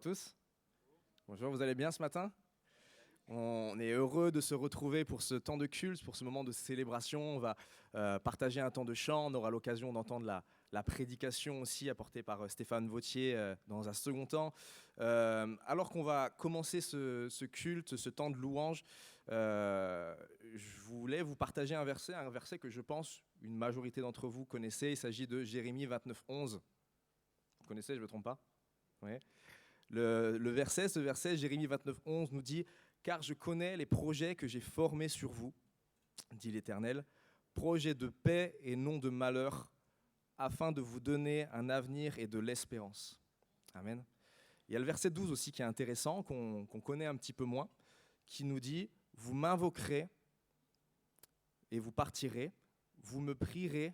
Bonjour à tous. Bonjour, vous allez bien ce matin? On est heureux de se retrouver pour ce temps de culte, pour ce moment de célébration. On va partager un temps de chant. On aura l'occasion d'entendre la prédication aussi apportée par Stéphane Vautier dans un second temps. Alors qu'on va commencer ce culte, ce temps de louange, je voulais vous partager un verset que je pense une majorité d'entre vous connaissez. Il s'agit de Jérémie 29, 11. Vous connaissez, je ne me trompe pas? Oui. Ce verset, Jérémie 29, 11, nous dit « Car je connais les projets que j'ai formés sur vous, dit l'Éternel, projets de paix et non de malheur, afin de vous donner un avenir et de l'espérance. » Amen. Il y a le verset 12 aussi qui est intéressant, qu'on connaît un petit peu moins, qui nous dit « Vous m'invoquerez et vous partirez, vous me prierez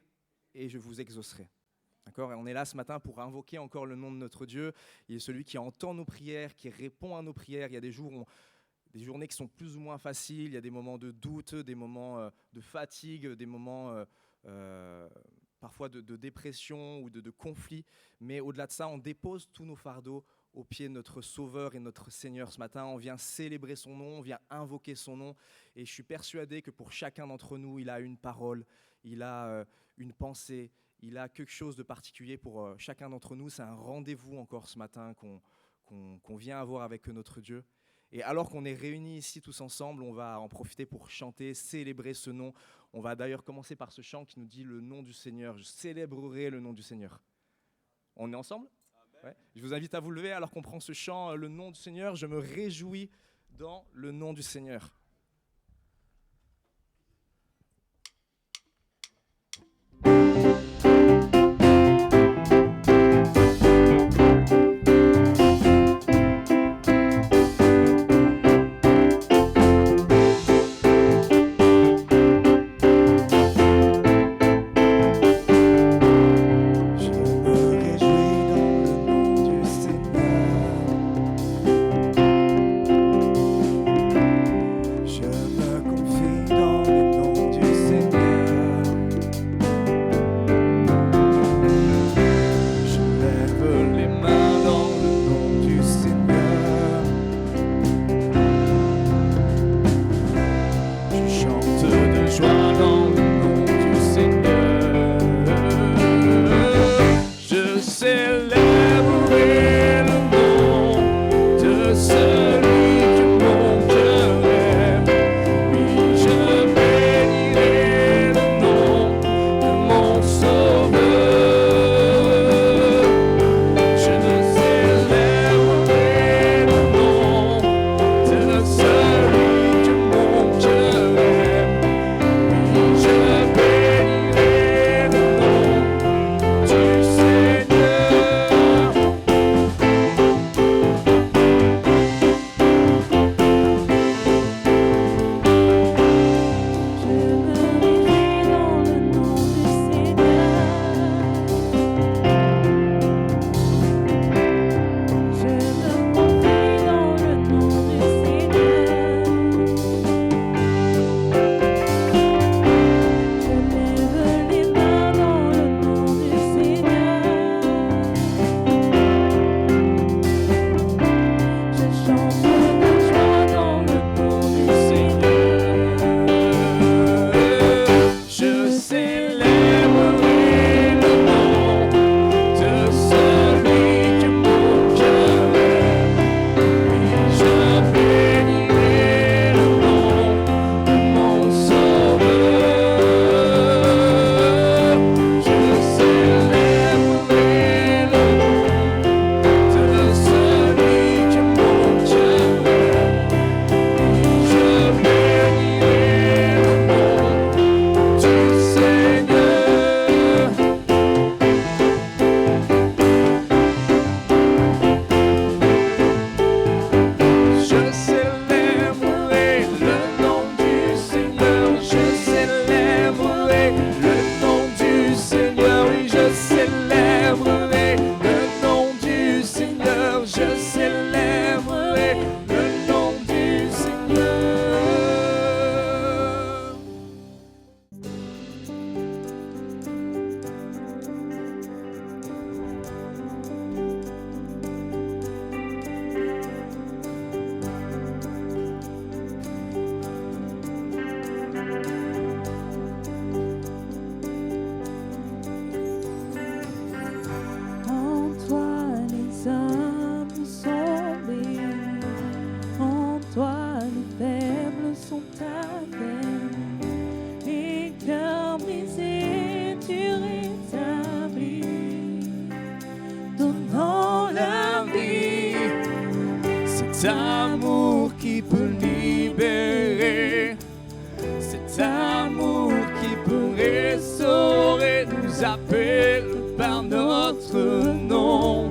et je vous exaucerai. » D'accord ? Et on est là ce matin pour invoquer encore le nom de notre Dieu. Il est celui qui entend nos prières, qui répond à nos prières. Il y a des journées qui sont plus ou moins faciles, il y a des moments de doute, des moments de fatigue, des moments parfois de dépression ou de conflit. Mais au-delà de ça, on dépose tous nos fardeaux aux pieds de notre Sauveur et notre Seigneur ce matin. On vient célébrer son nom, on vient invoquer son nom. Et je suis persuadé que pour chacun d'entre nous, il a une parole, il a une pensée, il a quelque chose de particulier pour chacun d'entre nous. C'est un rendez-vous encore ce matin qu'on vient avoir avec notre Dieu. Et alors qu'on est réunis ici tous ensemble, on va en profiter pour chanter, célébrer ce nom. On va d'ailleurs commencer par ce chant qui nous dit le nom du Seigneur. Je célébrerai le nom du Seigneur. On est ensemble ? Ouais. Je vous invite à vous lever alors qu'on prend ce chant, le nom du Seigneur. Je me réjouis dans le nom du Seigneur. cet amour qui peut libérer, cet amour qui peut restaurer, nous appelle par notre nom.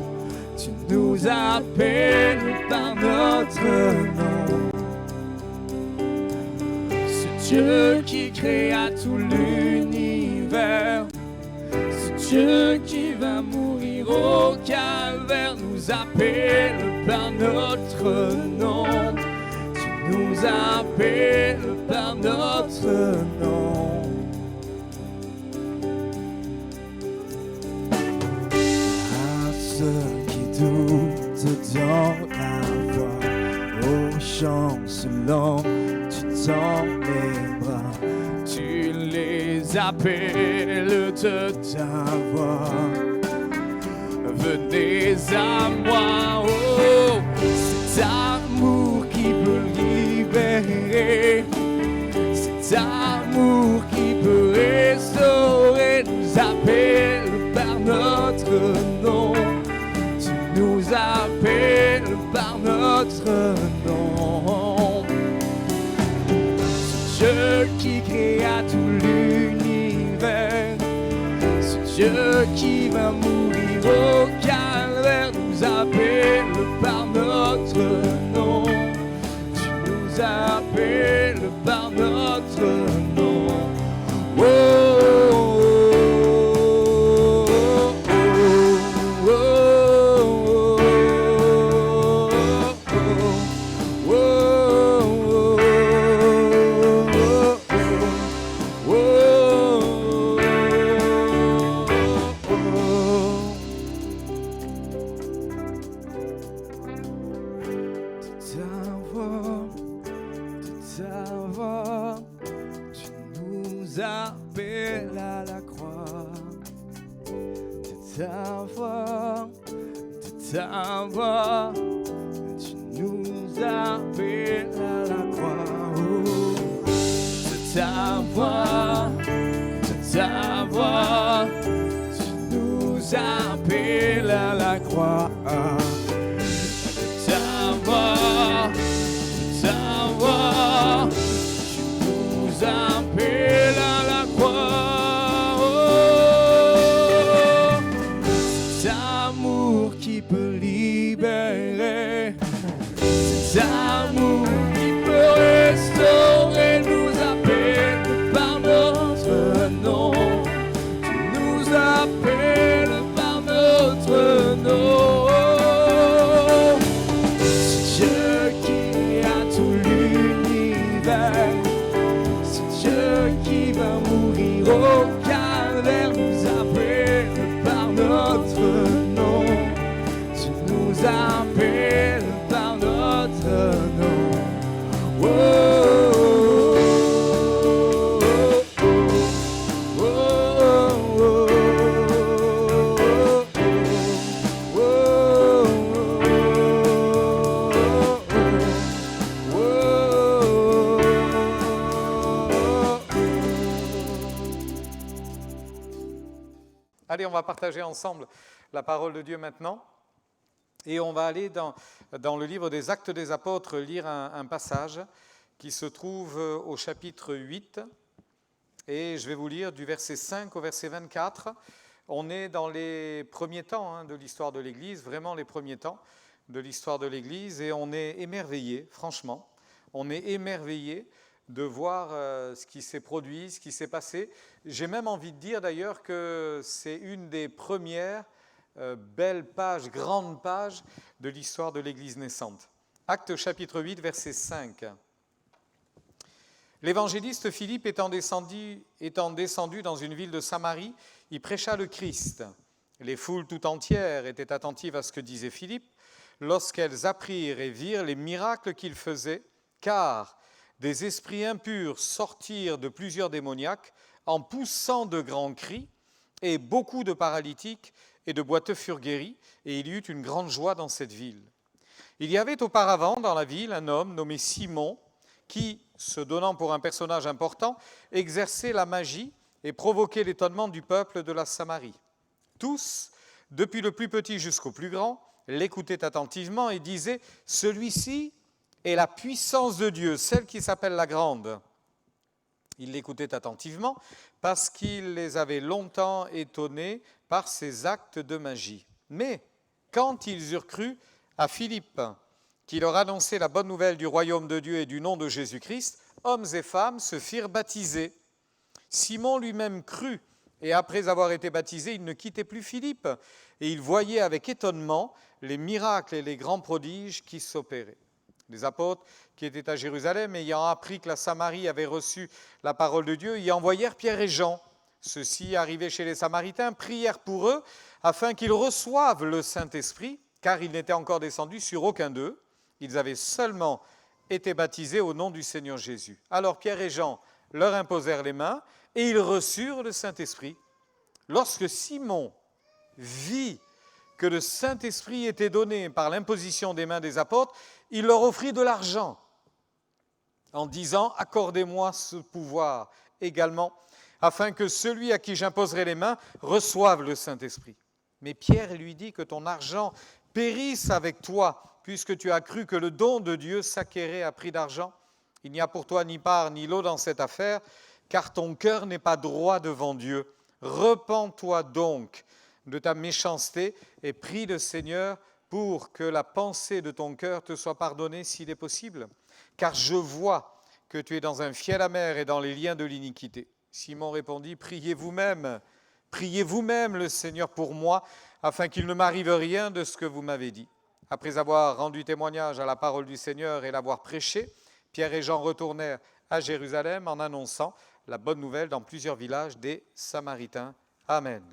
Tu nous appelles par notre nom. Ce Dieu qui créa tout l'univers, ce Dieu qui va mourir au calvaire, nous appelle par notre nom. Tu nous appelles par notre nom. À ceux qui doutent dans la voie, aux gens selon tu tends les bras, tu les appelles de ta voix. Venez à moi, oh, cet amour qui peut libérer, cet amour qui peut restaurer, nous appelle par notre nom. Tu nous appelles par notre nom. Ce Dieu qui créa tout l'univers, ce Dieu qui va mourir au calvaire, nous appelle par notre nom. Tu nous appelles par notre nom. Oh, oh, oh, oh, oh, oh, oh. Tu nous appelles à la croix. De ta voix, tu nous appelles à la croix. Oh, de ta voix, tu nous appelles à la croix. De ta voix, tu nous appelles à la croix. Oh, cet amour qui peut libérer, cet amour qui peut restaurer, nous appelle par notre nom. Tu nous appelles par notre nom. Au calvaire, nous appelle par notre nom. Tu nous appelles par notre nom. Oh, oh, oh, oh, oh, Allez, on va partager ensemble la parole de Dieu maintenant. Et on va aller dans le livre des Actes des Apôtres lire un passage qui se trouve au chapitre 8. Et je vais vous lire du verset 5 au verset 24. On est dans les premiers temps de l'histoire de l'Église, vraiment les premiers temps de l'histoire de l'Église. Et on est émerveillé, franchement. On est émerveillé de voir ce qui s'est produit, ce qui s'est passé. J'ai même envie de dire d'ailleurs que c'est une des premières belles pages, grandes pages de l'histoire de l'Église naissante. Actes chapitre 8, verset 5. L'évangéliste Philippe étant descendu dans une ville de Samarie, il prêcha le Christ. Les foules tout entières étaient attentives à ce que disait Philippe lorsqu'elles apprirent et virent les miracles qu'il faisait, car des esprits impurs sortirent de plusieurs démoniaques en poussant de grands cris, et beaucoup de paralytiques et de boiteux furent guéris, et il y eut une grande joie dans cette ville. Il y avait auparavant dans la ville un homme nommé Simon, qui, se donnant pour un personnage important, exerçait la magie et provoquait l'étonnement du peuple de la Samarie. Tous, depuis le plus petit jusqu'au plus grand, l'écoutait attentivement et disait « Celui-ci est la puissance de Dieu, celle qui s'appelle la grande ». Il l'écoutait attentivement parce qu'il les avait longtemps étonnés par ses actes de magie. Mais quand ils eurent cru à Philippe, qui leur annonçait la bonne nouvelle du royaume de Dieu et du nom de Jésus-Christ, hommes et femmes se firent baptiser. Simon lui-même crut, et après avoir été baptisé, il ne quittait plus Philippe, et il voyait avec étonnement les miracles et les grands prodiges qui s'opéraient. Les apôtres qui étaient à Jérusalem, ayant appris que la Samarie avait reçu la parole de Dieu, y envoyèrent Pierre et Jean. Ceux-ci, arrivés chez les Samaritains, prièrent pour eux, afin qu'ils reçoivent le Saint-Esprit, car il n'était encore descendu sur aucun d'eux. Ils avaient seulement été baptisés au nom du Seigneur Jésus. Alors Pierre et Jean leur imposèrent les mains, et ils reçurent le Saint-Esprit. Lorsque Simon vit que le Saint-Esprit était donné par l'imposition des mains des apôtres, il leur offrit de l'argent en disant « Accordez-moi ce pouvoir également, afin que celui à qui j'imposerai les mains reçoive le Saint-Esprit. » Mais Pierre lui dit « Que ton argent périsse avec toi, puisque tu as cru que le don de Dieu s'acquérait à prix d'argent. Il n'y a pour toi ni part ni lot dans cette affaire, car ton cœur n'est pas droit devant Dieu. Repens-toi donc de ta méchanceté et prie le Seigneur pour que la pensée de ton cœur te soit pardonnée s'il est possible. Car je vois que tu es dans un fiel amer et dans les liens de l'iniquité. » Simon répondit, priez vous-même le Seigneur pour moi, afin qu'il ne m'arrive rien de ce que vous m'avez dit. Après avoir rendu témoignage à la parole du Seigneur et l'avoir prêchée, Pierre et Jean retournèrent à Jérusalem en annonçant la bonne nouvelle dans plusieurs villages des Samaritains. Amen.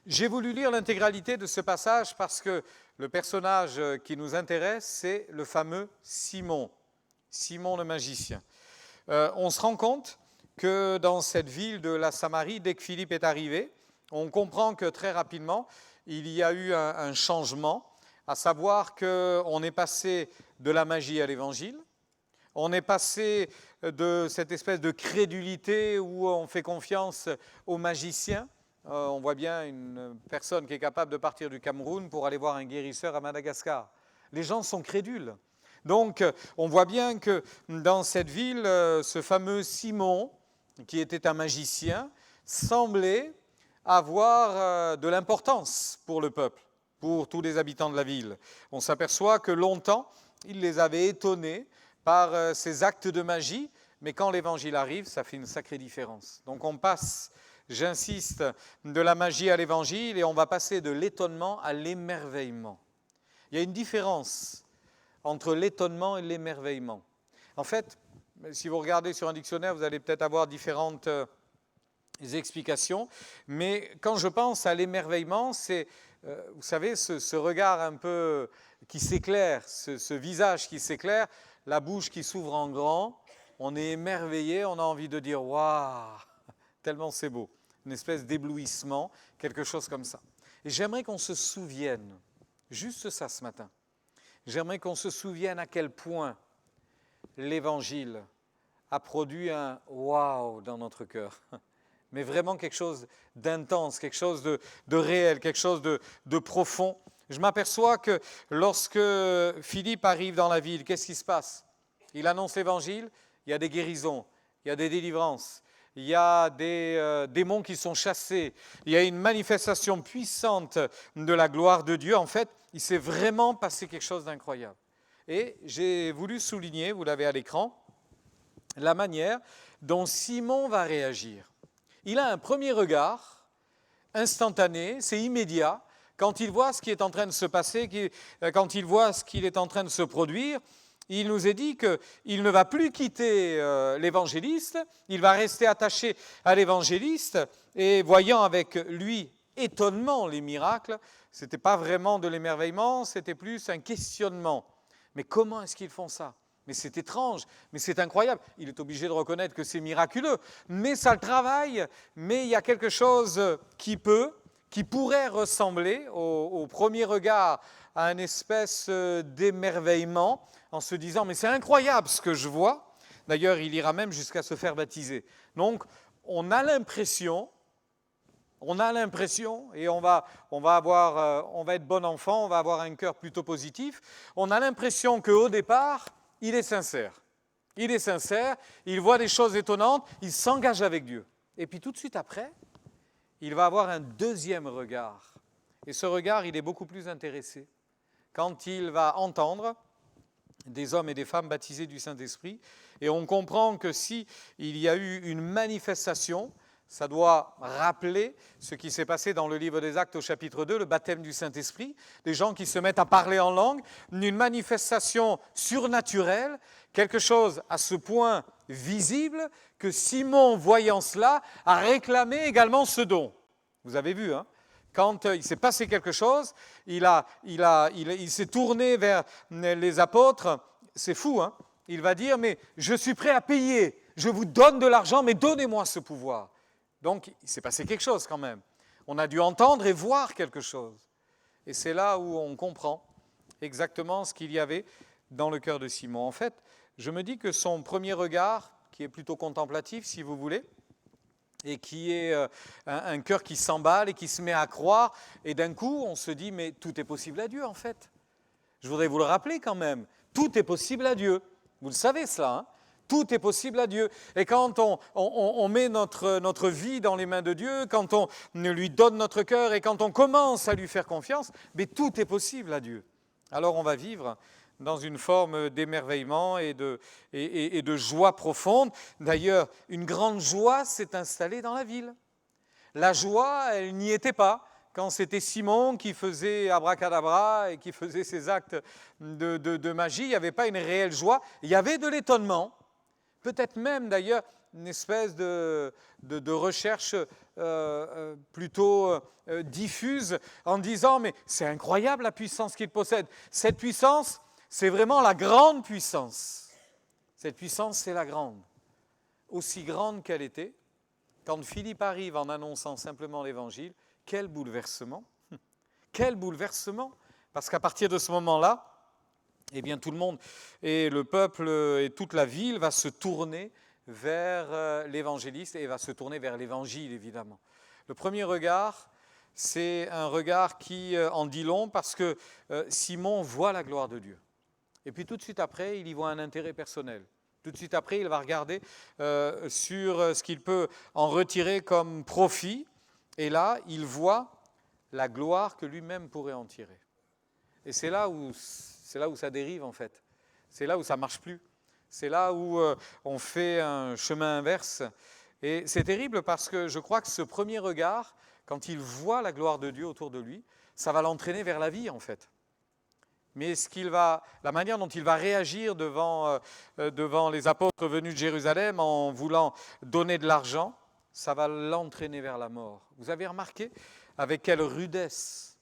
J'ai voulu lire l'intégralité de ce passage parce que le personnage qui nous intéresse, c'est le fameux Simon, Simon le magicien. On se rend compte que dans cette ville de la Samarie, dès que Philippe est arrivé, on comprend que très rapidement, il y a eu un changement, à savoir qu'on est passé de la magie à l'évangile. On est passé de cette espèce de crédulité où on fait confiance aux magiciens. On voit bien une personne qui est capable de partir du Cameroun pour aller voir un guérisseur à Madagascar. Les gens sont crédules. Donc, on voit bien que dans cette ville, ce fameux Simon, qui était un magicien, semblait avoir de l'importance pour le peuple, pour tous les habitants de la ville. On s'aperçoit que longtemps, il les avait étonnés par ces actes de magie, mais quand l'évangile arrive, ça fait une sacrée différence. Donc on passe, j'insiste, de la magie à l'évangile et on va passer de l'étonnement à l'émerveillement. Il y a une différence entre l'étonnement et l'émerveillement. En fait, si vous regardez sur un dictionnaire, vous allez peut-être avoir différentes explications, mais quand je pense à l'émerveillement, c'est, vous savez, ce regard un peu qui s'éclaire, ce visage qui s'éclaire, la bouche qui s'ouvre en grand, on est émerveillé, on a envie de dire « waouh !» tellement c'est beau, une espèce d'éblouissement, quelque chose comme ça. Et j'aimerais qu'on se souvienne, juste ça ce matin, j'aimerais qu'on se souvienne à quel point l'Évangile a produit un « waouh » dans notre cœur, mais vraiment quelque chose d'intense, quelque chose de réel, quelque chose de profond. Je m'aperçois que lorsque Philippe arrive dans la ville, qu'est-ce qui se passe? Il annonce l'Évangile, il y a des guérisons, il y a des délivrances, il y a des démons qui sont chassés, il y a une manifestation puissante de la gloire de Dieu. En fait, il s'est vraiment passé quelque chose d'incroyable. Et j'ai voulu souligner, vous l'avez à l'écran, la manière dont Simon va réagir. Il a un premier regard instantané, c'est immédiat. Quand il voit ce qui est en train de se passer, quand il voit ce qui est en train de se produire, il nous est dit qu'il ne va plus quitter l'évangéliste, il va rester attaché à l'évangéliste et voyant avec lui étonnement les miracles, ce n'était pas vraiment de l'émerveillement, c'était plus un questionnement. Mais comment est-ce qu'ils font ça? Mais c'est étrange, mais c'est incroyable. Il est obligé de reconnaître que c'est miraculeux, mais ça le travaille, mais il y a quelque chose qui pourrait ressembler au premier regard à une espèce d'émerveillement en se disant « mais c'est incroyable ce que je vois ». D'ailleurs, il ira même jusqu'à se faire baptiser. Donc, on a l'impression On a l'impression, et on va être bon enfant, on va avoir un cœur plutôt positif, on a l'impression qu'au départ, il est sincère. Il est sincère, il voit des choses étonnantes, il s'engage avec Dieu. Et puis tout de suite après, il va avoir un deuxième regard. Et ce regard, il est beaucoup plus intéressé. Quand il va entendre des hommes et des femmes baptisés du Saint-Esprit, et on comprend que si il y a eu une manifestation, ça doit rappeler ce qui s'est passé dans le livre des Actes au chapitre 2, le baptême du Saint-Esprit, des gens qui se mettent à parler en langue, une manifestation surnaturelle, quelque chose à ce point visible que Simon, voyant cela, a réclamé également ce don. Vous avez vu, hein? Quand il s'est passé quelque chose, il s'est tourné vers les apôtres, c'est fou, hein? Il va dire, mais je suis prêt à payer, je vous donne de l'argent, mais donnez-moi ce pouvoir. Donc, il s'est passé quelque chose quand même. On a dû entendre et voir quelque chose. Et c'est là où on comprend exactement ce qu'il y avait dans le cœur de Simon. En fait, je me dis que son premier regard, qui est plutôt contemplatif, si vous voulez, et qui est un cœur qui s'emballe et qui se met à croire, et d'un coup, on se dit, mais tout est possible à Dieu, en fait. Je voudrais vous le rappeler quand même. Tout est possible à Dieu. Vous le savez cela, hein? Tout est possible à Dieu. Et quand on met notre vie dans les mains de Dieu, quand on lui donne notre cœur et quand on commence à lui faire confiance, mais tout est possible à Dieu. Alors on va vivre dans une forme d'émerveillement et de joie profonde. D'ailleurs, une grande joie s'est installée dans la ville. La joie, elle n'y était pas quand c'était Simon qui faisait abracadabra et qui faisait ses actes de magie. Il n'y avait pas une réelle joie, il y avait de l'étonnement. Peut-être même d'ailleurs une espèce de recherche plutôt diffuse en disant mais c'est incroyable la puissance qu'il possède. Cette puissance, c'est vraiment la grande puissance. Cette puissance, c'est la grande. Aussi grande qu'elle était, quand Philippe arrive en annonçant simplement l'évangile, quel bouleversement! Quel bouleversement! Parce qu'à partir de ce moment-là, eh bien, tout le monde et le peuple et toute la ville va se tourner vers l'évangéliste et va se tourner vers l'évangile, évidemment. Le premier regard, c'est un regard qui en dit long parce que Simon voit la gloire de Dieu. Et puis tout de suite après, il y voit un intérêt personnel. Tout de suite après, il va regarder sur ce qu'il peut en retirer comme profit. Et là, il voit la gloire que lui-même pourrait en tirer. Et c'est là où ça dérive en fait. C'est là où ça ne marche plus. C'est là où on fait un chemin inverse. Et c'est terrible parce que je crois que ce premier regard, quand il voit la gloire de Dieu autour de lui, ça va l'entraîner vers la vie en fait. Mais la manière dont il va réagir devant les apôtres venus de Jérusalem en voulant donner de l'argent, ça va l'entraîner vers la mort. Vous avez remarqué avec quelle rudesse,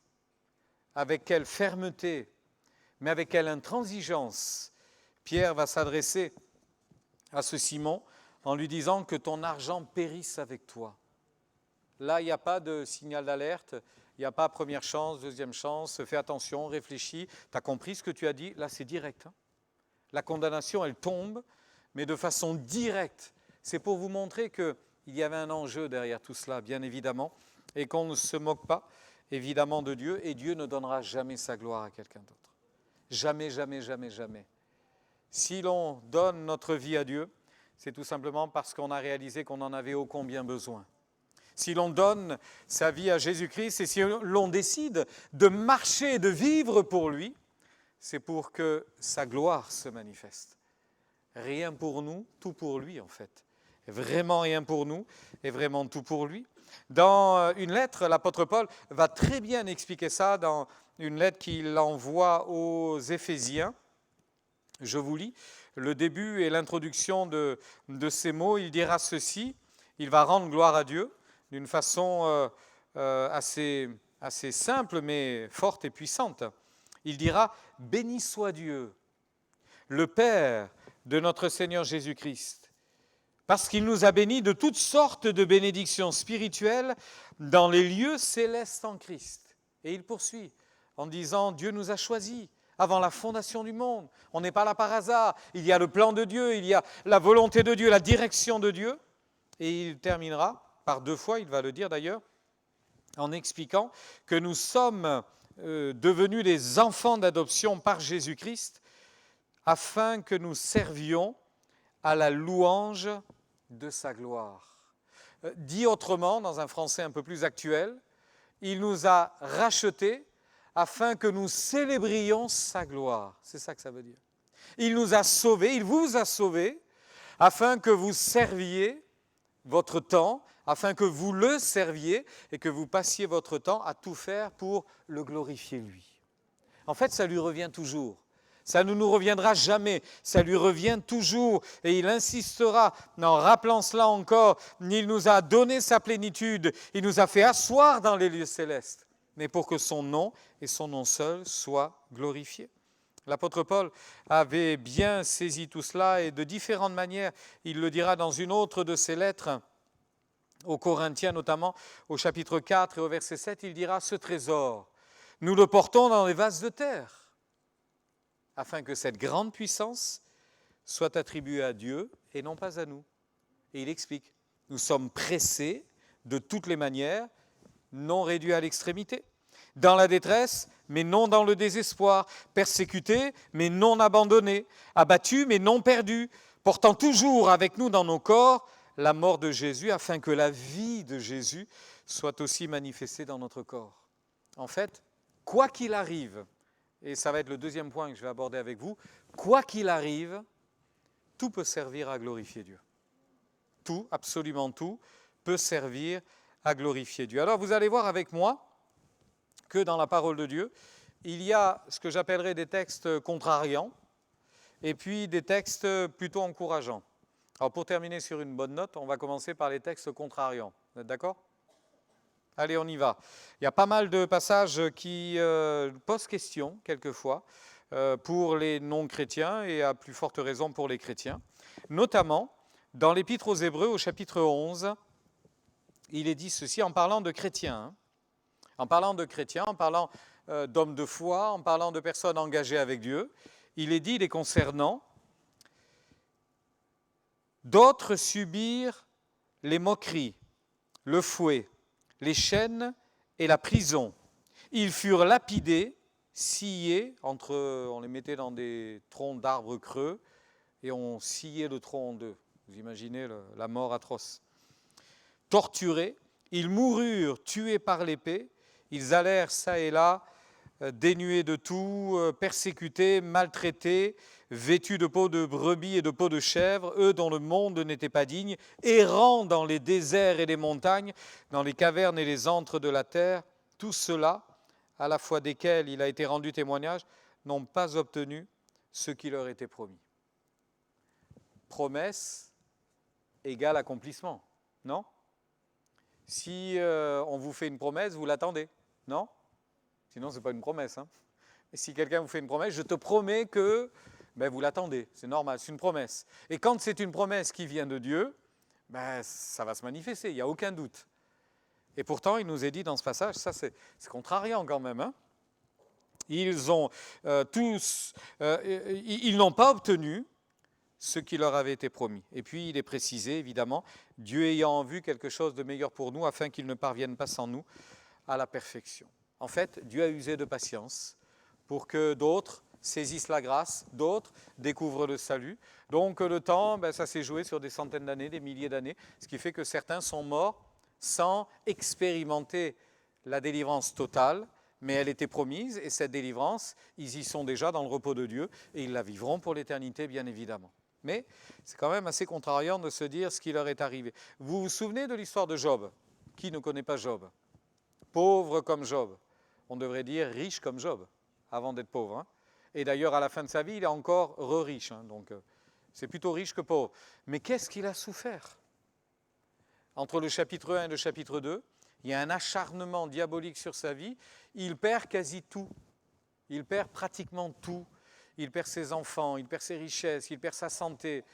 avec quelle fermeté, mais avec quelle intransigeance, Pierre va s'adresser à ce Simon en lui disant que ton argent périsse avec toi. Là, il n'y a pas de signal d'alerte, il n'y a pas première chance, deuxième chance, fais attention, réfléchis, tu as compris ce que tu as dit, là c'est direct. Hein. La condamnation, elle tombe, mais de façon directe. C'est pour vous montrer qu'il y avait un enjeu derrière tout cela, bien évidemment, et qu'on ne se moque pas, évidemment, de Dieu, et Dieu ne donnera jamais sa gloire à quelqu'un d'autre. Jamais, jamais, jamais, jamais. Si l'on donne notre vie à Dieu, c'est tout simplement parce qu'on a réalisé qu'on en avait ô combien besoin. Si l'on donne sa vie à Jésus-Christ et si l'on décide de marcher, de vivre pour lui, c'est pour que sa gloire se manifeste. Rien pour nous, tout pour lui en fait. Vraiment rien pour nous et vraiment tout pour lui. Dans une lettre, l'apôtre Paul va très bien expliquer ça dans une lettre qu'il envoie aux Éphésiens. Je vous lis le début et l'introduction de ces mots. Il dira ceci, il va rendre gloire à Dieu d'une façon assez simple mais forte et puissante. Il dira « Béni soit Dieu, le Père de notre Seigneur Jésus-Christ, parce qu'il nous a bénis de toutes sortes de bénédictions spirituelles dans les lieux célestes en Christ. » Et il poursuit en disant « Dieu nous a choisis avant la fondation du monde. On n'est pas là par hasard. Il y a le plan de Dieu, il y a la volonté de Dieu, la direction de Dieu. » Et il terminera par deux fois, il va le dire d'ailleurs, en expliquant que nous sommes devenus des enfants d'adoption par Jésus-Christ afin que nous servions à la louange de sa gloire. Dit autrement, dans un français un peu plus actuel, il nous a rachetés afin que nous célébrions sa gloire. C'est ça que ça veut dire. Il nous a sauvés, il vous a sauvés, afin que vous serviez votre temps, afin que vous le serviez et que vous passiez votre temps à tout faire pour le glorifier lui. En fait, ça lui revient toujours. Ça ne nous reviendra jamais, ça lui revient toujours. Et il insistera en rappelant cela encore. Il nous a donné sa plénitude, il nous a fait asseoir dans les lieux célestes, mais pour que son nom et son nom seul soient glorifiés. L'apôtre Paul avait bien saisi tout cela et de différentes manières, il le dira dans une autre de ses lettres, aux Corinthiens notamment, au chapitre 4 et au verset 7, il dira « Ce trésor, nous le portons dans les vases de terre, afin que cette grande puissance soit attribuée à Dieu et non pas à nous. » Et il explique, nous sommes pressés de toutes les manières, non réduits à l'extrémité, dans la détresse, mais non dans le désespoir, persécutés, mais non abandonnés, abattus, mais non perdus, portant toujours avec nous dans nos corps la mort de Jésus, afin que la vie de Jésus soit aussi manifestée dans notre corps. En fait, quoi qu'il arrive, et ça va être le deuxième point que je vais aborder avec vous, quoi qu'il arrive, tout peut servir à glorifier Dieu. Tout, absolument tout, peut servir à glorifier Dieu. Alors vous allez voir avec moi que dans la parole de Dieu, il y a ce que j'appellerais des textes contrariants et puis des textes plutôt encourageants. Alors pour terminer sur une bonne note, on va commencer par les textes contrariants. Vous êtes d'accord ? Allez, on y va. Il y a pas mal de passages qui posent question, quelquefois, pour les non-chrétiens et à plus forte raison pour les chrétiens. Notamment, dans l'Épître aux Hébreux, au chapitre 11, il est dit ceci en parlant de chrétiens. En parlant de chrétiens, en parlant d'hommes de foi, en parlant de personnes engagées avec Dieu, il est dit les concernant, d'autres subirent les moqueries, le fouet, les chaînes et la prison. Ils furent lapidés, sciés, on les mettait dans des troncs d'arbres creux et on sciait le tronc en deux. Vous imaginez la mort atroce. Torturés, ils moururent tués par l'épée, ils allèrent çà et là, dénués de tout, persécutés, maltraités, vêtus de peau de brebis et de peau de chèvre, eux dont le monde n'était pas digne, errant dans les déserts et les montagnes, dans les cavernes et les antres de la terre, tout cela, à la fois desquels il a été rendu témoignage, n'ont pas obtenu ce qui leur était promis. Promesse égale accomplissement, non ? Si on vous fait une promesse, vous l'attendez, non ? Sinon, ce n'est pas une promesse. Hein. Et si quelqu'un vous fait une promesse, je te promets que vous l'attendez. C'est normal, c'est une promesse. Et quand c'est une promesse qui vient de Dieu, ça va se manifester, il n'y a aucun doute. Et pourtant, il nous est dit dans ce passage, ça c'est contrariant quand même. Hein. Ils n'ont pas obtenu ce qui leur avait été promis. Et puis, il est précisé, évidemment, Dieu ayant en vue quelque chose de meilleur pour nous, afin qu'ils ne parviennent pas sans nous à la perfection. En fait, Dieu a usé de patience pour que d'autres saisissent la grâce, d'autres découvrent le salut. Donc le temps, ça s'est joué sur des centaines d'années, des milliers d'années, ce qui fait que certains sont morts sans expérimenter la délivrance totale, mais elle était promise, et cette délivrance, ils y sont déjà dans le repos de Dieu, et ils la vivront pour l'éternité, bien évidemment. Mais c'est quand même assez contrariant de se dire ce qui leur est arrivé. Vous vous souvenez de l'histoire de Job ? Qui ne connaît pas Job ? Pauvre comme Job. On devrait dire riche comme Job, avant d'être pauvre. Hein. Et d'ailleurs, à la fin de sa vie, il est encore re-riche. Hein, donc, c'est plutôt riche que pauvre. Mais qu'est-ce qu'il a souffert ? Entre le chapitre 1 et le chapitre 2, il y a un acharnement diabolique sur sa vie. Il perd quasi tout. Il perd pratiquement tout. Il perd ses enfants, il perd ses richesses, il perd sa santé.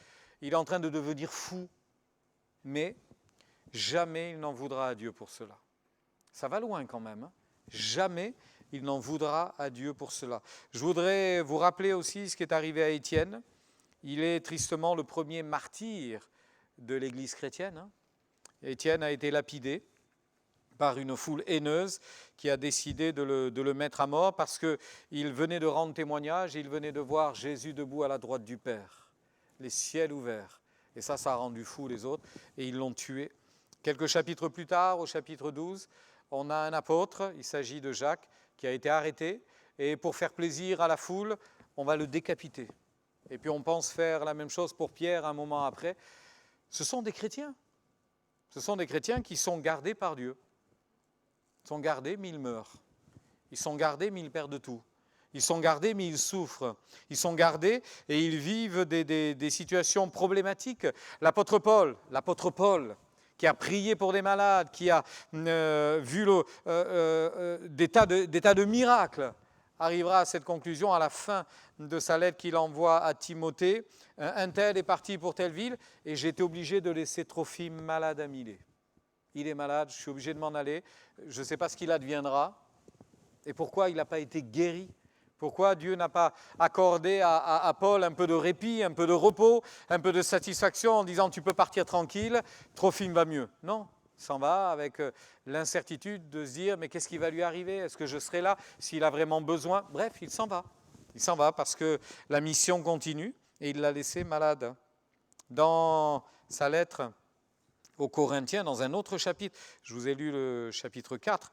Il est en train de devenir fou. Mais jamais il n'en voudra à Dieu pour cela. Ça va loin quand même. Hein. Jamais il n'en voudra à Dieu pour cela. Je voudrais vous rappeler aussi ce qui est arrivé à Étienne. Il est tristement le premier martyr de l'Église chrétienne. Hein. Étienne a été lapidé par une foule haineuse qui a décidé de le mettre à mort parce qu'il venait de rendre témoignage et il venait de voir Jésus debout à la droite du Père, les ciels ouverts. Et ça a rendu fou les autres et ils l'ont tué. Quelques chapitres plus tard, au chapitre 12, on a un apôtre, il s'agit de Jacques, qui a été arrêté et pour faire plaisir à la foule, on va le décapiter. Et puis on pense faire la même chose pour Pierre un moment après. Ce sont des chrétiens. Ce sont des chrétiens qui sont gardés par Dieu. Ils sont gardés, mais ils meurent. Ils sont gardés, mais ils perdent tout. Ils sont gardés, mais ils souffrent. Ils sont gardés et ils vivent des situations problématiques. L'apôtre Paul, qui a prié pour des malades, qui a vu des tas de miracles, arrivera à cette conclusion à la fin de sa lettre qu'il envoie à Timothée. Un tel est parti pour telle ville et j'ai été obligé de laisser Trophime malade à Milet. Il est malade, je suis obligé de m'en aller. Je ne sais pas ce qu'il adviendra et pourquoi il n'a pas été guéri. Pourquoi Dieu n'a pas accordé à Paul un peu de répit, un peu de repos, un peu de satisfaction en disant tu peux partir tranquille, Trophime va mieux. Non, il s'en va avec l'incertitude de se dire mais qu'est-ce qui va lui arriver? Est-ce que je serai là s'il a vraiment besoin? Bref, il s'en va. Il s'en va parce que la mission continue et il l'a laissé malade. Dans sa lettre aux Corinthiens, dans un autre chapitre, je vous ai lu le chapitre 4,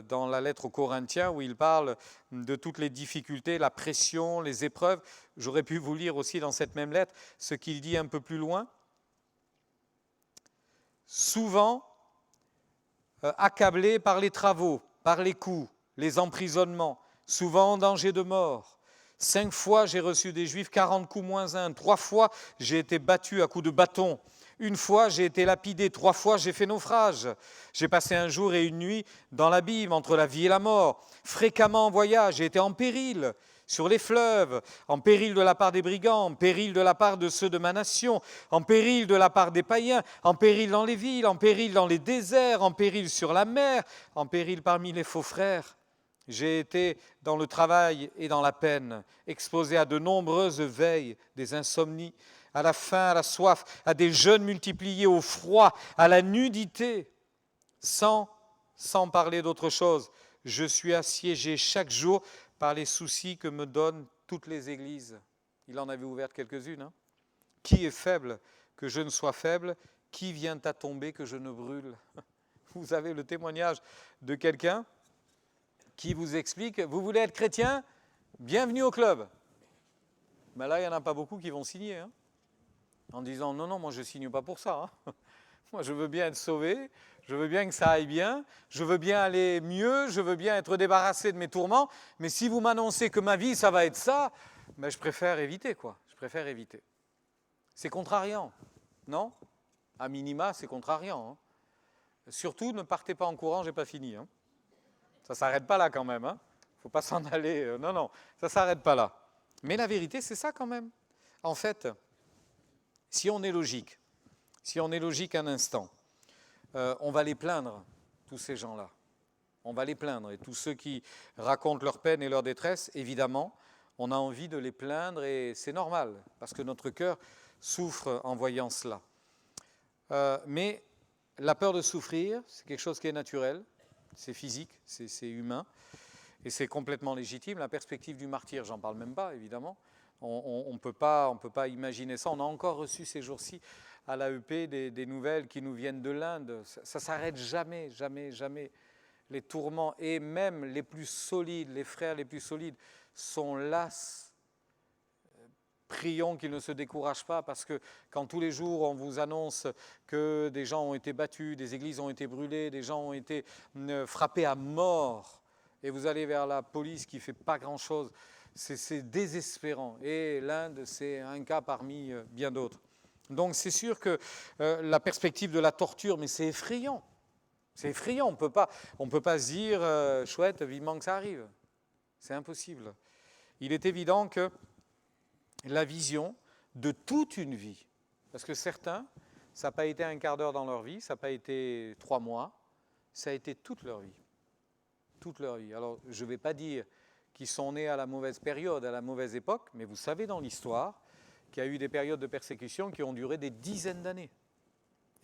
dans la lettre aux Corinthiens où il parle de toutes les difficultés, la pression, les épreuves. J'aurais pu vous lire aussi dans cette même lettre ce qu'il dit un peu plus loin. Souvent accablé par les travaux, par les coups, les emprisonnements, souvent en danger de mort. 5 fois j'ai reçu des Juifs, 40 coups moins 1. 3 fois j'ai été battu à coups de bâton. 1 fois j'ai été lapidé. 3 fois j'ai fait naufrage. J'ai passé un jour et une nuit dans l'abîme entre la vie et la mort. Fréquemment en voyage, j'ai été en péril sur les fleuves, en péril de la part des brigands, en péril de la part de ceux de ma nation, en péril de la part des païens, en péril dans les villes, en péril dans les déserts, en péril sur la mer, en péril parmi les faux frères. J'ai été dans le travail et dans la peine, exposé à de nombreuses veilles, des insomnies, à la faim, à la soif, à des jeûnes multipliés, au froid, à la nudité, sans parler d'autre chose. Je suis assiégé chaque jour par les soucis que me donnent toutes les églises. Il en avait ouvert quelques-unes. Hein. Qui est faible que je ne sois faible? Qui vient à tomber que je ne brûle? Vous avez le témoignage de quelqu'un qui vous explique, vous voulez être chrétien? Bienvenue au club. Mais là, il n'y en a pas beaucoup qui vont signer. Hein, en disant, non, moi je ne signe pas pour ça. Hein. Moi, je veux bien être sauvé, je veux bien que ça aille bien, je veux bien aller mieux, je veux bien être débarrassé de mes tourments, mais si vous m'annoncez que ma vie, ça va être ça, ben, je préfère éviter, quoi. Je préfère éviter. C'est contrariant, non? À minima, c'est contrariant. Hein. Surtout, ne partez pas en courant, j'ai pas fini. Hein. Ça ne s'arrête pas là quand même. Il ne faut pas s'en aller. Non, ça ne s'arrête pas là. Mais la vérité, c'est ça quand même. En fait, si on est logique un instant, on va les plaindre, tous ces gens-là. On va les plaindre. Et tous ceux qui racontent leur peine et leur détresse, évidemment, on a envie de les plaindre et c'est normal, parce que notre cœur souffre en voyant cela. Mais la peur de souffrir, c'est quelque chose qui est naturel. C'est physique, c'est humain, et c'est complètement légitime. La perspective du martyr, j'en parle même pas, évidemment. On ne peut pas imaginer ça. On a encore reçu ces jours-ci à l'AEP des nouvelles qui nous viennent de l'Inde. Ça ne s'arrête jamais, jamais, jamais. Les tourments, et même les plus solides, les frères les plus solides, sont las. Prions qu'ils ne se découragent pas, parce que quand tous les jours on vous annonce que des gens ont été battus, des églises ont été brûlées, des gens ont été frappés à mort, et vous allez vers la police qui ne fait pas grand-chose, c'est désespérant. Et l'Inde, c'est un cas parmi bien d'autres. Donc c'est sûr que la perspective de la torture, mais c'est effrayant. C'est effrayant, on ne peut pas se dire chouette, vivement que ça arrive. C'est impossible. Il est évident que la vision de toute une vie, parce que certains, ça n'a pas été un quart d'heure dans leur vie, ça n'a pas été 3 mois, ça a été toute leur vie. Toute leur vie. Alors, je ne vais pas dire qu'ils sont nés à la mauvaise période, à la mauvaise époque, mais vous savez dans l'histoire qu'il y a eu des périodes de persécution qui ont duré des dizaines d'années.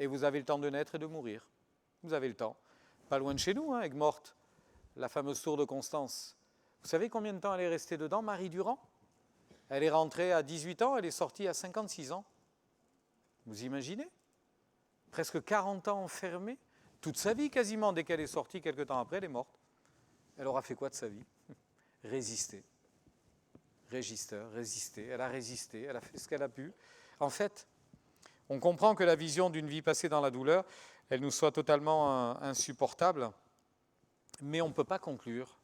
Et vous avez le temps de naître et de mourir. Vous avez le temps. pas loin de chez nous, Aigues-Mortes, la fameuse tour de Constance. Vous savez combien de temps elle est restée dedans, Marie Durand? Elle est rentrée à 18 ans, elle est sortie à 56 ans. Vous imaginez? Presque 40 ans enfermée, toute sa vie quasiment. Dès qu'elle est sortie, quelques temps après, elle est morte. Elle aura fait quoi de sa vie? Résister. Résister. Elle a résisté, elle a fait ce qu'elle a pu. En fait, on comprend que la vision d'une vie passée dans la douleur, elle nous soit totalement insupportable, mais on ne peut pas conclure,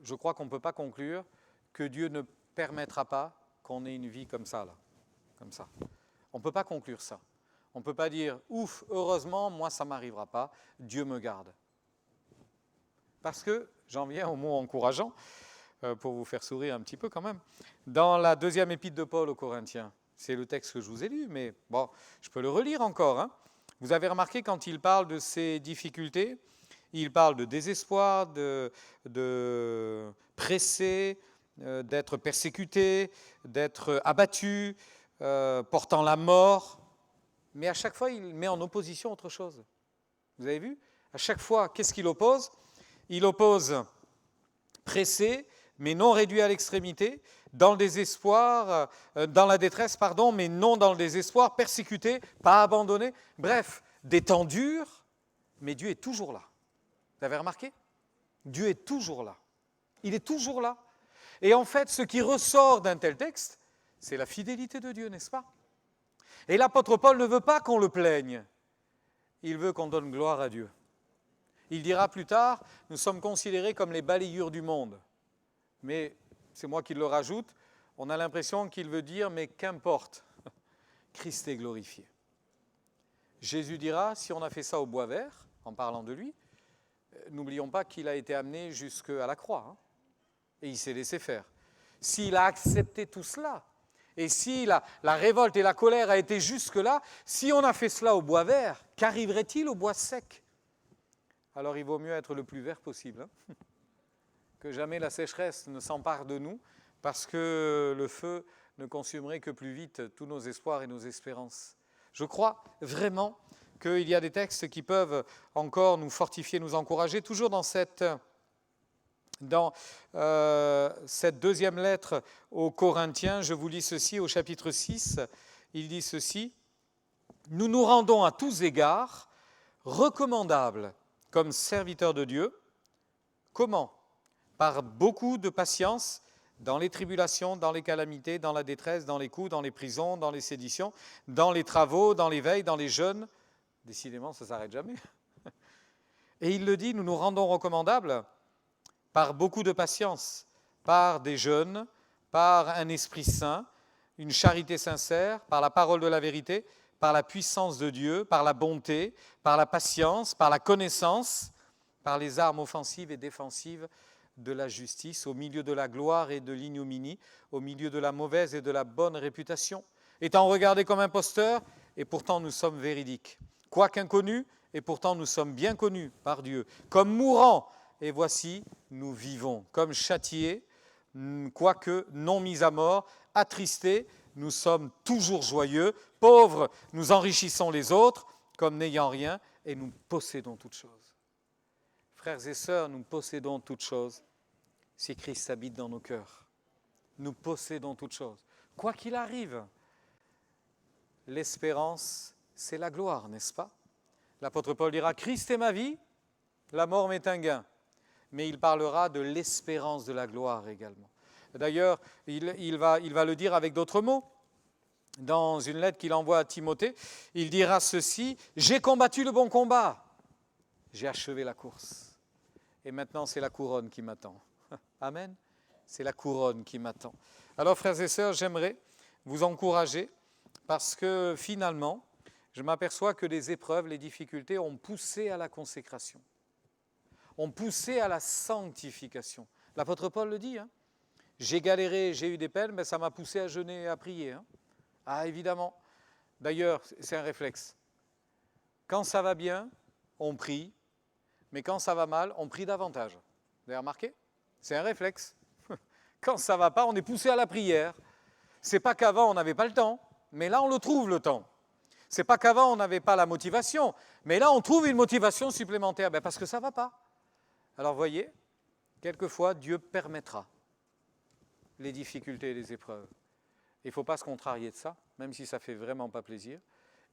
je crois qu'on ne peut pas conclure que Dieu ne permettra pas qu'on ait une vie comme ça, là, comme ça. On ne peut pas conclure ça. On ne peut pas dire « Ouf, heureusement, moi, ça ne m'arrivera pas, Dieu me garde ». Parce que, j'en viens au mot encourageant, pour vous faire sourire un petit peu quand même, dans la deuxième épître de Paul aux Corinthiens, c'est le texte que je vous ai lu, mais bon, je peux le relire encore. Vous avez remarqué quand il parle de ces difficultés, il parle de désespoir, de pressé, d'être persécuté, d'être abattu, portant la mort. Mais à chaque fois, il met en opposition autre chose. Vous avez vu? À chaque fois, qu'est-ce qu'il oppose? Il oppose pressé, mais non réduit à l'extrémité, dans le désespoir, dans la détresse, pardon, mais non dans le désespoir, persécuté, pas abandonné. Bref, des temps durs, mais Dieu est toujours là. Vous avez remarqué? Dieu est toujours là. Il est toujours là. Et en fait, ce qui ressort d'un tel texte, c'est la fidélité de Dieu, n'est-ce pas? Et l'apôtre Paul ne veut pas qu'on le plaigne. Il veut qu'on donne gloire à Dieu. Il dira plus tard, nous sommes considérés comme les balayures du monde. Mais, c'est moi qui le rajoute, on a l'impression qu'il veut dire, mais qu'importe, Christ est glorifié. Jésus dira, si on a fait ça au bois vert, en parlant de lui, n'oublions pas qu'il a été amené jusqu'à la croix, et il s'est laissé faire. S'il a accepté tout cela, et si la révolte et la colère a été jusque-là, si on a fait cela au bois vert, qu'arriverait-il au bois sec? Alors il vaut mieux être le plus vert possible, que jamais la sécheresse ne s'empare de nous, parce que le feu ne consumerait que plus vite tous nos espoirs et nos espérances. Je crois vraiment qu'il y a des textes qui peuvent encore nous fortifier, nous encourager, toujours dans cette deuxième lettre aux Corinthiens. Je vous lis ceci au chapitre 6, il dit ceci: « Nous nous rendons à tous égards recommandables comme serviteurs de Dieu. » Comment? Par beaucoup de patience dans les tribulations, dans les calamités, dans la détresse, dans les coups, dans les prisons, dans les séditions, dans les travaux, dans les veilles, dans les jeûnes. Décidément, ça ne s'arrête jamais. Et il le dit, nous nous rendons recommandables par beaucoup de patience, par des jeûnes, par un esprit saint, une charité sincère, par la parole de la vérité, par la puissance de Dieu, par la bonté, par la patience, par la connaissance, par les armes offensives et défensives de la justice, au milieu de la gloire et de l'ignominie, au milieu de la mauvaise et de la bonne réputation, étant regardés comme imposteurs, et pourtant nous sommes véridiques, quoique inconnus, et pourtant nous sommes bien connus par Dieu, comme mourants, et voici, nous vivons, comme châtiés, quoique non mis à mort, attristés, nous sommes toujours joyeux, pauvres, nous enrichissons les autres, comme n'ayant rien, et nous possédons toutes choses. Frères et sœurs, nous possédons toutes choses si Christ habite dans nos cœurs. Nous possédons toutes choses. Quoi qu'il arrive, l'espérance, c'est la gloire, n'est-ce pas? L'apôtre Paul dira, Christ est ma vie, la mort m'est un gain. Mais il parlera de l'espérance de la gloire également. D'ailleurs, il va le dire avec d'autres mots. Dans une lettre qu'il envoie à Timothée, il dira ceci, « J'ai combattu le bon combat, j'ai achevé la course. Et maintenant, c'est la couronne qui m'attend. » Amen. C'est la couronne qui m'attend. Alors, frères et sœurs, j'aimerais vous encourager parce que finalement, je m'aperçois que les épreuves, les difficultés ont poussé à la consécration, ont poussé à la sanctification. L'apôtre Paul le dit, j'ai galéré, j'ai eu des peines, mais ça m'a poussé à jeûner et à prier. Ah, évidemment. D'ailleurs, c'est un réflexe. Quand ça va bien, on prie, mais quand ça va mal, on prie davantage. Vous avez remarqué? C'est un réflexe. Quand ça ne va pas, on est poussé à la prière. Ce n'est pas qu'avant, on n'avait pas le temps, mais là, on le trouve, le temps. C'est pas qu'avant on n'avait pas la motivation, mais là on trouve une motivation supplémentaire, parce que ça ne va pas. Alors voyez, quelquefois Dieu permettra les difficultés et les épreuves. Il ne faut pas se contrarier de ça, même si ça ne fait vraiment pas plaisir.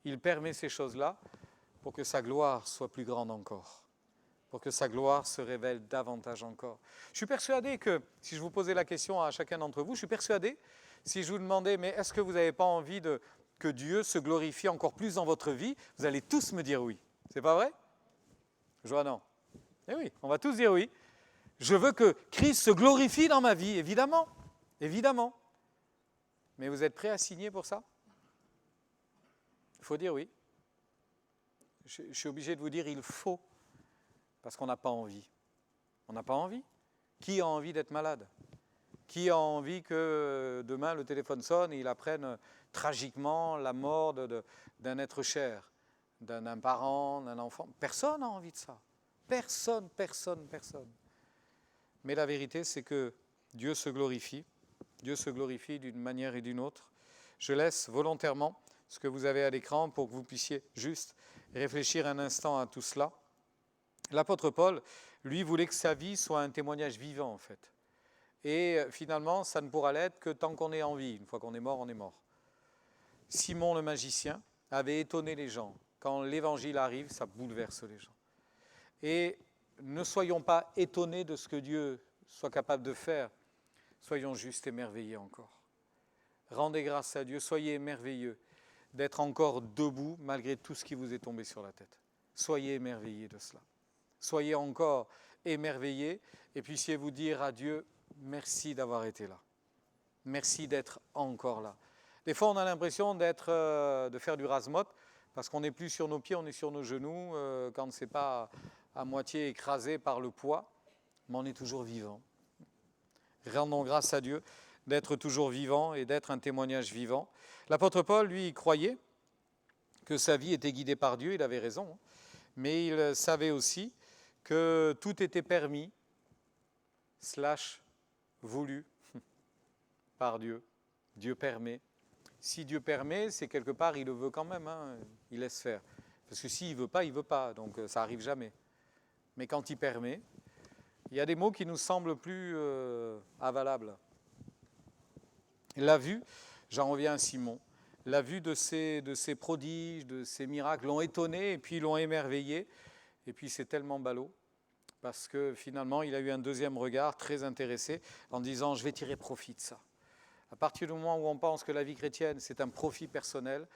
Il permet ces choses-là pour que sa gloire soit plus grande encore, pour que sa gloire se révèle davantage encore. Je suis persuadé que, si je vous posais la question à chacun d'entre vous, je suis persuadé, si je vous demandais, mais est-ce que vous n'avez pas envie que Dieu se glorifie encore plus dans votre vie, vous allez tous me dire oui. C'est pas vrai? Joie, non. Eh oui, on va tous dire oui. Je veux que Christ se glorifie dans ma vie, évidemment. Évidemment. Mais vous êtes prêts à signer pour ça? Il faut dire oui. Je suis obligé de vous dire il faut, parce qu'on n'a pas envie. On n'a pas envie. Qui a envie d'être malade? Qui a envie que demain le téléphone sonne et il apprenne tragiquement la mort d'un être cher, d'un parent, d'un enfant? Personne n'a envie de ça. Personne, personne, personne. Mais la vérité, c'est que Dieu se glorifie. Dieu se glorifie d'une manière et d'une autre. Je laisse volontairement ce que vous avez à l'écran pour que vous puissiez juste réfléchir un instant à tout cela. L'apôtre Paul, lui, voulait que sa vie soit un témoignage vivant, en fait. Et finalement, ça ne pourra l'être que tant qu'on est en vie. Une fois qu'on est mort, on est mort. Simon le magicien avait étonné les gens. Quand l'évangile arrive, ça bouleverse les gens. Et ne soyons pas étonnés de ce que Dieu soit capable de faire. Soyons juste émerveillés encore. Rendez grâce à Dieu, soyez émerveilleux d'être encore debout malgré tout ce qui vous est tombé sur la tête. Soyez émerveillés de cela. Soyez encore émerveillés et puissiez-vous dire à Dieu, merci d'avoir été là. Merci d'être encore là. Des fois, on a l'impression de faire du rase-motte parce qu'on n'est plus sur nos pieds, on est sur nos genoux quand ce n'est pas à moitié écrasé par le poids, mais on est toujours vivant. Rendons grâce à Dieu d'être toujours vivant et d'être un témoignage vivant. L'apôtre Paul, lui, il croyait que sa vie était guidée par Dieu, il avait raison, mais il savait aussi que tout était permis, voulu par Dieu. Dieu permet. Si Dieu permet, c'est quelque part, il le veut quand même, il laisse faire. Parce que s'il ne veut pas, donc ça n'arrive jamais. Mais quand il permet, il y a des mots qui nous semblent plus avalables. La vue, j'en reviens à Simon, la vue de ces prodiges, de ces miracles l'ont étonné et puis l'ont émerveillé. Et puis c'est tellement ballot, parce que finalement il a eu un deuxième regard très intéressé en disant je vais tirer profit de ça. À partir du moment où on pense que la vie chrétienne c'est un profit personnel,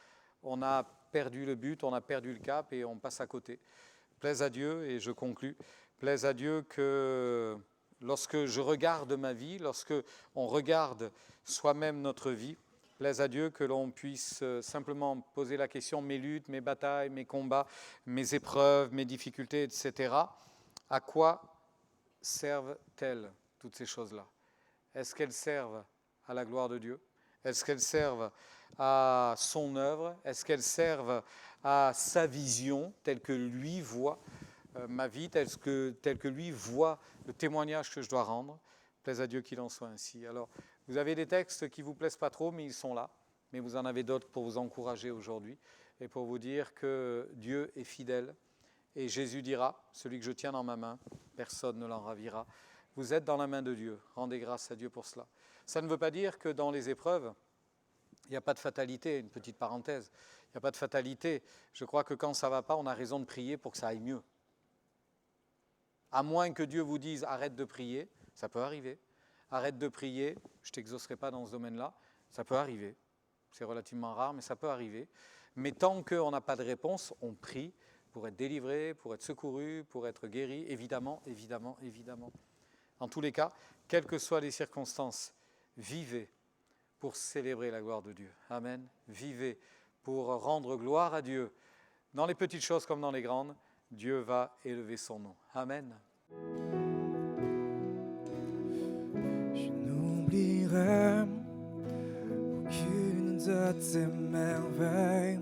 on a perdu le but, on a perdu le cap et on passe à côté. Plaise à Dieu, et je conclus, plaise à Dieu que lorsque je regarde ma vie, lorsque on regarde soi-même notre vie, plaise à Dieu que l'on puisse simplement poser la question, mes luttes, mes batailles, mes combats, mes épreuves, mes difficultés, etc. À quoi servent-elles toutes ces choses-là? Est-ce qu'elles servent à la gloire de Dieu? Est-ce qu'elles servent à son œuvre? Est-ce qu'elles servent à sa vision, telle que lui voit ma vie, telle que lui voit le témoignage que je dois rendre? Plaise à Dieu qu'il en soit ainsi. Alors, vous avez des textes qui ne vous plaisent pas trop, mais ils sont là. Mais vous en avez d'autres pour vous encourager aujourd'hui et pour vous dire que Dieu est fidèle. Et Jésus dira, celui que je tiens dans ma main, personne ne l'en ravira. Vous êtes dans la main de Dieu. Rendez grâce à Dieu pour cela. Ça ne veut pas dire que dans les épreuves, il n'y a pas de fatalité, une petite parenthèse. Il n'y a pas de fatalité. Je crois que quand ça ne va pas, on a raison de prier pour que ça aille mieux. À moins que Dieu vous dise arrête de prier, ça peut arriver. Arrête de prier, je ne t'exaucerai pas dans ce domaine-là, ça peut arriver. C'est relativement rare, mais ça peut arriver. Mais tant qu'on n'a pas de réponse, on prie pour être délivré, pour être secouru, pour être guéri, évidemment, évidemment, évidemment. En tous les cas, quelles que soient les circonstances, vivez pour célébrer la gloire de Dieu. Amen. Vivez pour rendre gloire à Dieu. Dans les petites choses comme dans les grandes, Dieu va élever son nom. Amen. Je n'oublierai aucune de tes merveilles.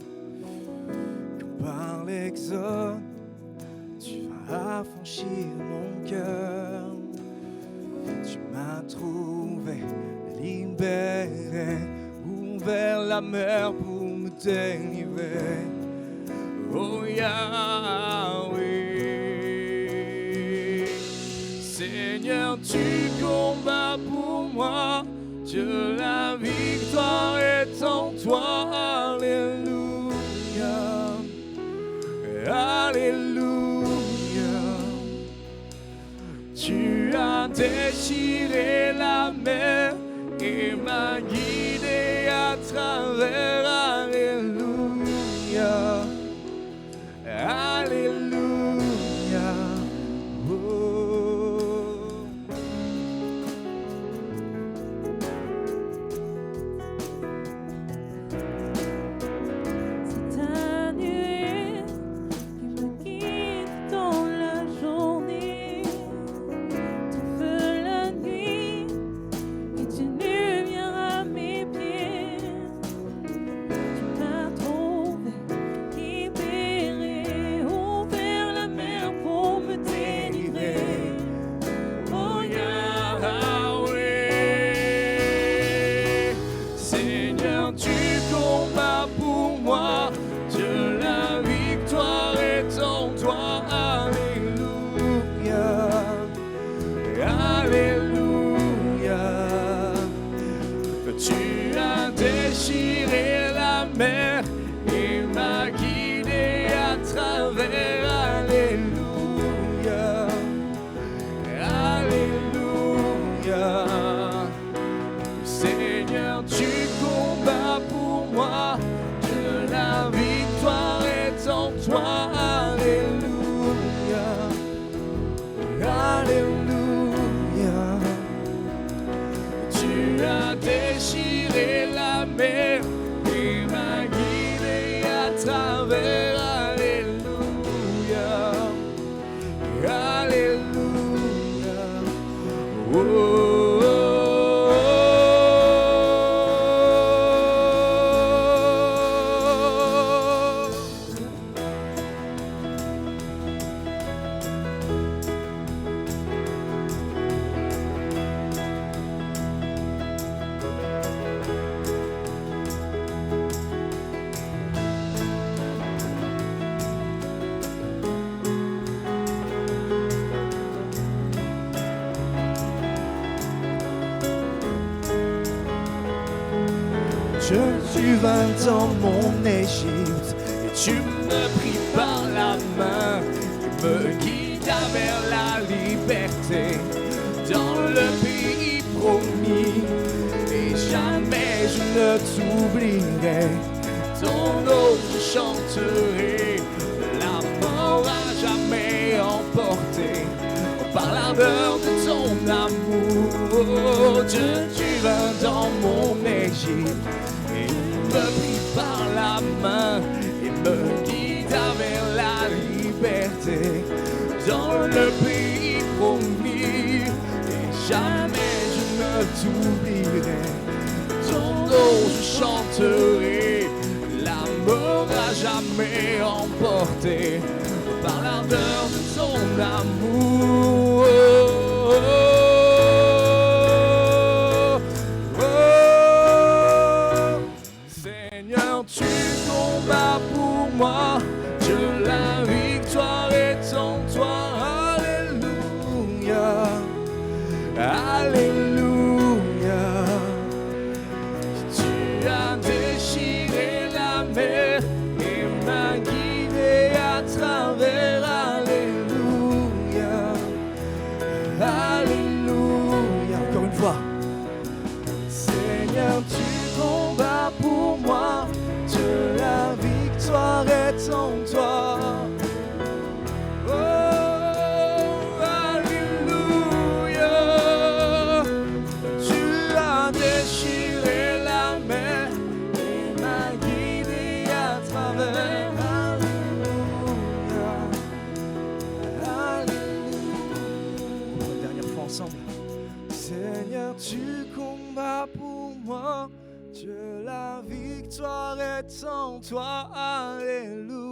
Quand par l'exode, tu vas affranchir mon cœur. Tu m'as trouvé, libéré, ouvert la mer pour me délivrer. Oh Yahweh, Seigneur, tu combats pour moi. Dieu, la victoire est en toi. Alléluia, Alléluia. Tu as déchiré la mer et m'as guidé à travers. Alléluia, Alléluia. Oh. C'est ta nuée qui me guide dans la journée, ton feu la nuit et tu lumière à mes pieds. Tu m'as trouvé, libéré, ouvert la mer pour me délivrer. Oh Yahweh, Seigneur, tu combats pour moi. Dieu, la victoire est en toi. Alléluia, Alléluia. Tu as déchiré la mer et m'as guidé à travers. Alléluia, Alléluia. Seigneur, tu combats pour moi. Que la victoire est en toi. Alléluia, Alléluia. Tu as déchiré la mer et m'as guidé à travers. Alléluia, Alléluia. Oh, oh, oh. Tu vas dans mon Égypte et tu me pris par la main et me guidas vers la liberté dans le pays promis. Et jamais je ne t'oublierai, ton nom je chanterai, la mort à jamais emporté par l'ardeur de ton amour. Oh Dieu, tu vas dans mon Égypte et me pris par la main et me guida vers la liberté dans le pays promis. Et jamais je ne t'oublierai, ton nom je chanterai, la mort à jamais emporté par l'ardeur de ton amour. Seigneur, tu combats pour moi. Dieu, la victoire est en toi. Alléluia, Alléluia. Tu as déchiré la mer et m'as guidé à travers. Alléluia, Alléluia. Encore une fois. Seigneur, tu combats pour moi. Dieu, la victoire est en toi. Oh, Alléluia. Tu as déchiré la mer et m'as guidé à travers. Alléluia, Alléluia. Une dernière fois ensemble. Seigneur, tu combats pour moi. Dieu, la victoire est en toi. Alléluia.